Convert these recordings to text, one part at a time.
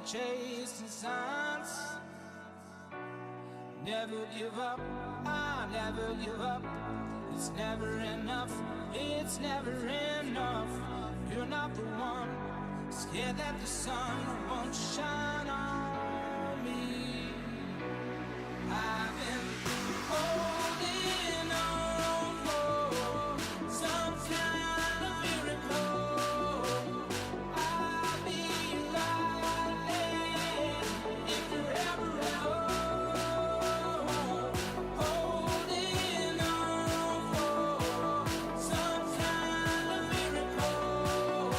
chasing signs. Never give up, I never give up. It's never enough, it's never enough. You're not the one, scared that the sun won't shine on me. I've been holding on for some kind of miracle. I'll be lying if you're ever at home. Holding on for some kind of miracle.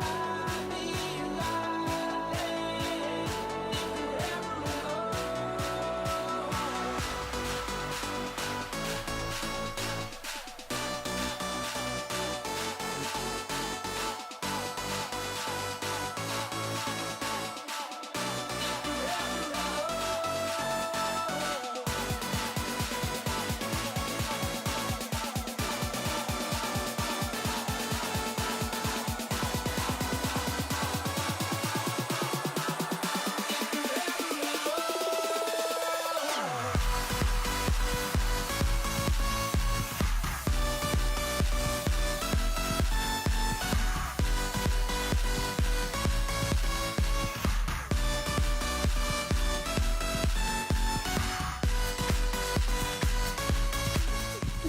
I'll be lying if you're ever at home.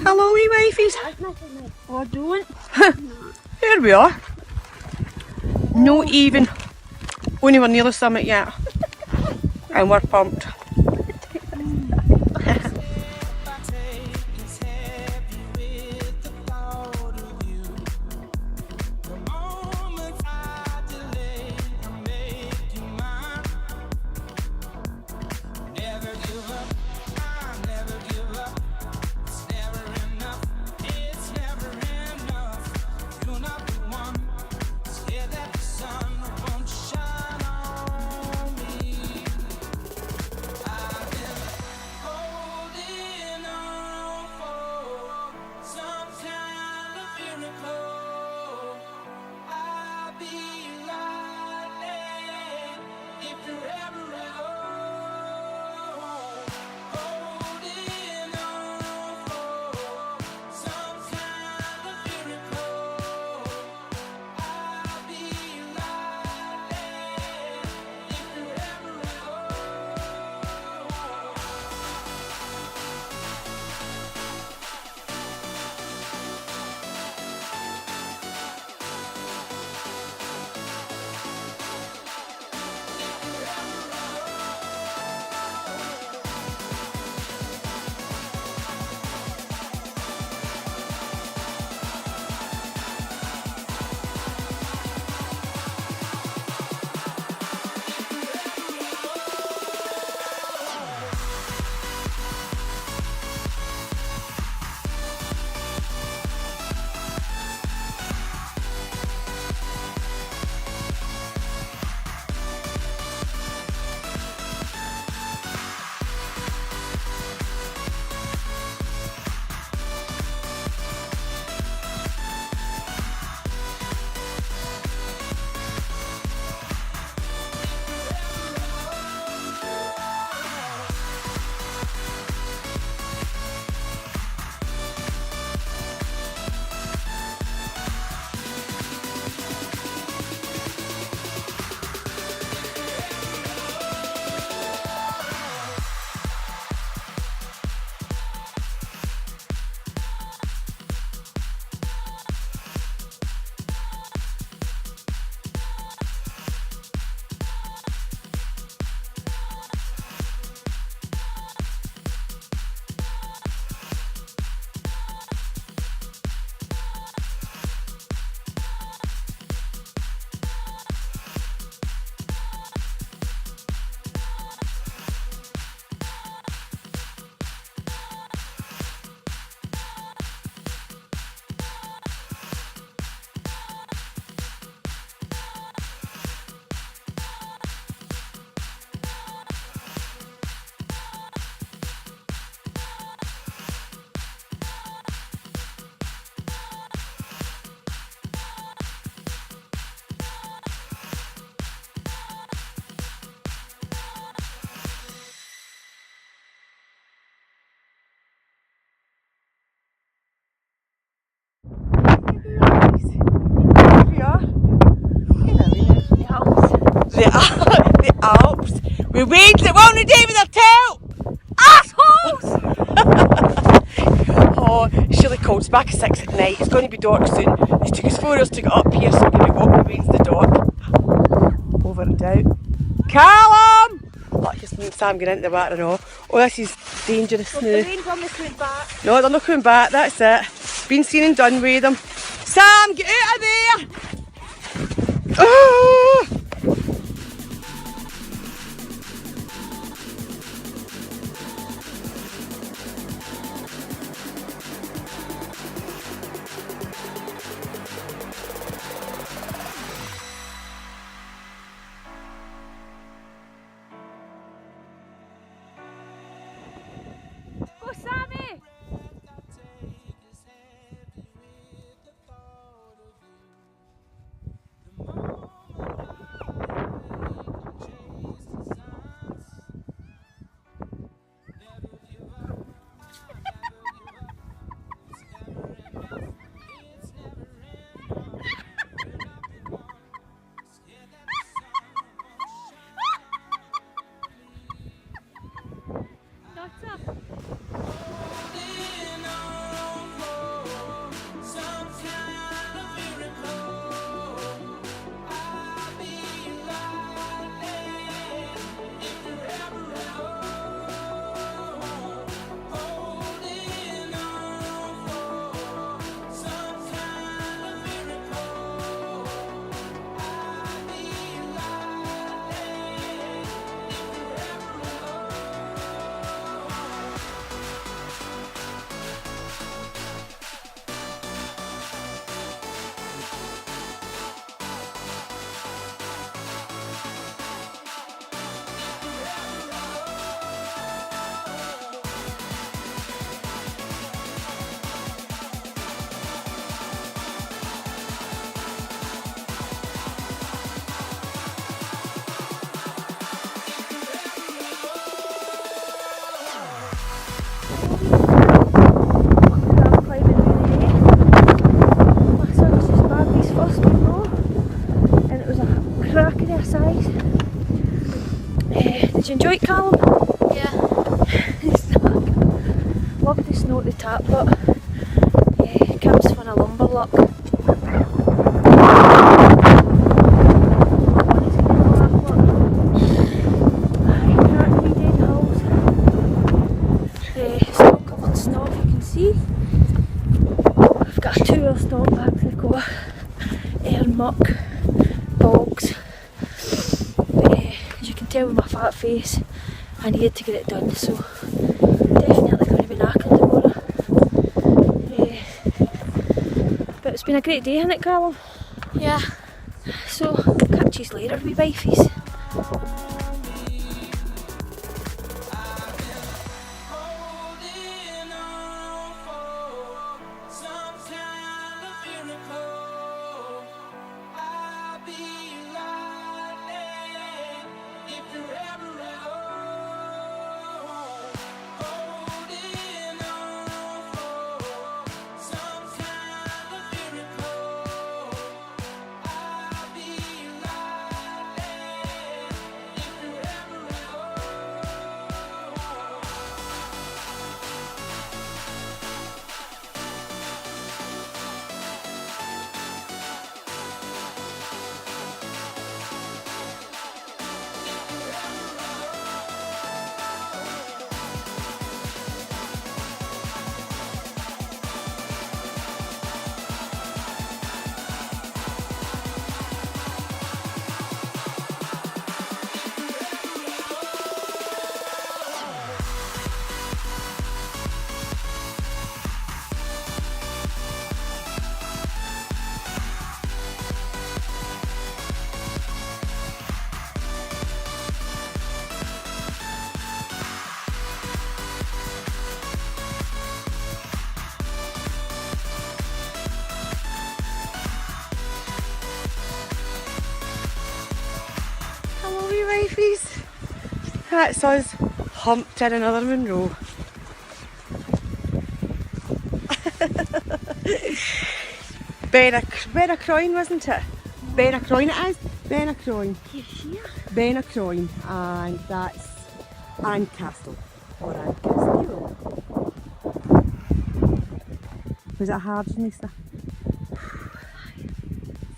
Hello, wee wifeys. Oh, don't. Here we are. No even. Only we're near the summit yet. And we're pumped. with weeds that won't do with their tail! Assholes! Oh, it's really cold. It's back at 6 at night. It's going to be dark soon. It took us 4 hours to get up here, so we're going to be walking away into the dark. Over and out. Callum! Look, just me and Sam getting into the water and all. Oh, this is dangerous now. The rain promised coming back. No, they're not coming back, that's it. Been seen and done with them. Sam, get out of there! Oh! Go, Sammy! What's up? Did you enjoy it, Callum? Yeah. Loved the snow at the top, but Cam's fun a lumber lock. Snow covered snow, if you can see. I've got 2 of stone bags. I've got air muck, bogs. As you can tell with my fat face, I needed to get it done, so definitely going to be knackered tomorrow. But it's been a great day, hasn't it, Callum? Yeah. So, catch you later, wee wifeys. Wifeys, that's us humped in another Munro. Benacroin, wasn't it? Benacroin it is. Benacroin. Here. Benacroin, and that's Ancastle. Or Ancastle. Was it hard, Lisa?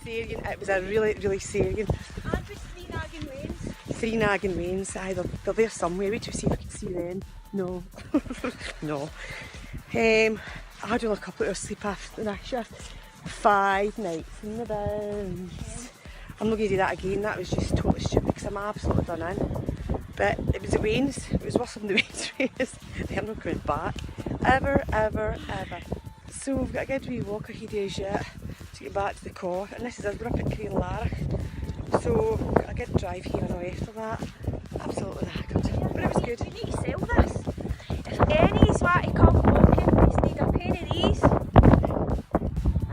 Sarian, it was a really, really Sarian. And with 3 nagging wains. 3 nagging wains, aye, they're there somewhere. Wait to see if we can see them. No. No. I had only a couple of hours sleep after that shift. 5 nights in the bins. I'm not going to do that again, that was just totally stupid because I'm absolutely done in. But it was the wains, it was worse than the wains race. They're not going back. Ever, ever, ever. So we've got a good wee walk ahead of us yet to get back to the car. And this is us, we're up at Crianlarich. So we've got a good drive here and away after that. Absolutely knackered. But it was good. We need to sell this. If any's want to come walking, you need a pair of these.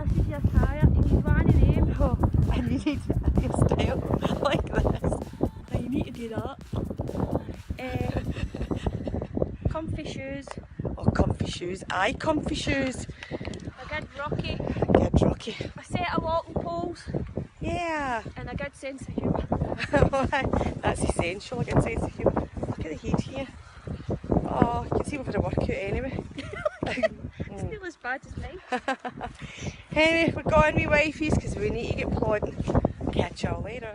This is your tyre, you need one of them. Oh, and you need a style like this. You need to do that. Comfy shoes, Oh, comfy shoes. Aye, comfy shoes. a good rocky, Good Rocky. a set of walking poles, Yeah. and a good sense of humour. That's essential, a good sense of humour. Look at the heat here. Oh, you can see we've had a workout anyway. It's not as bad as mine. Anyway, we're going, wee wifeys, because we need to get plodding. Catch y'all later.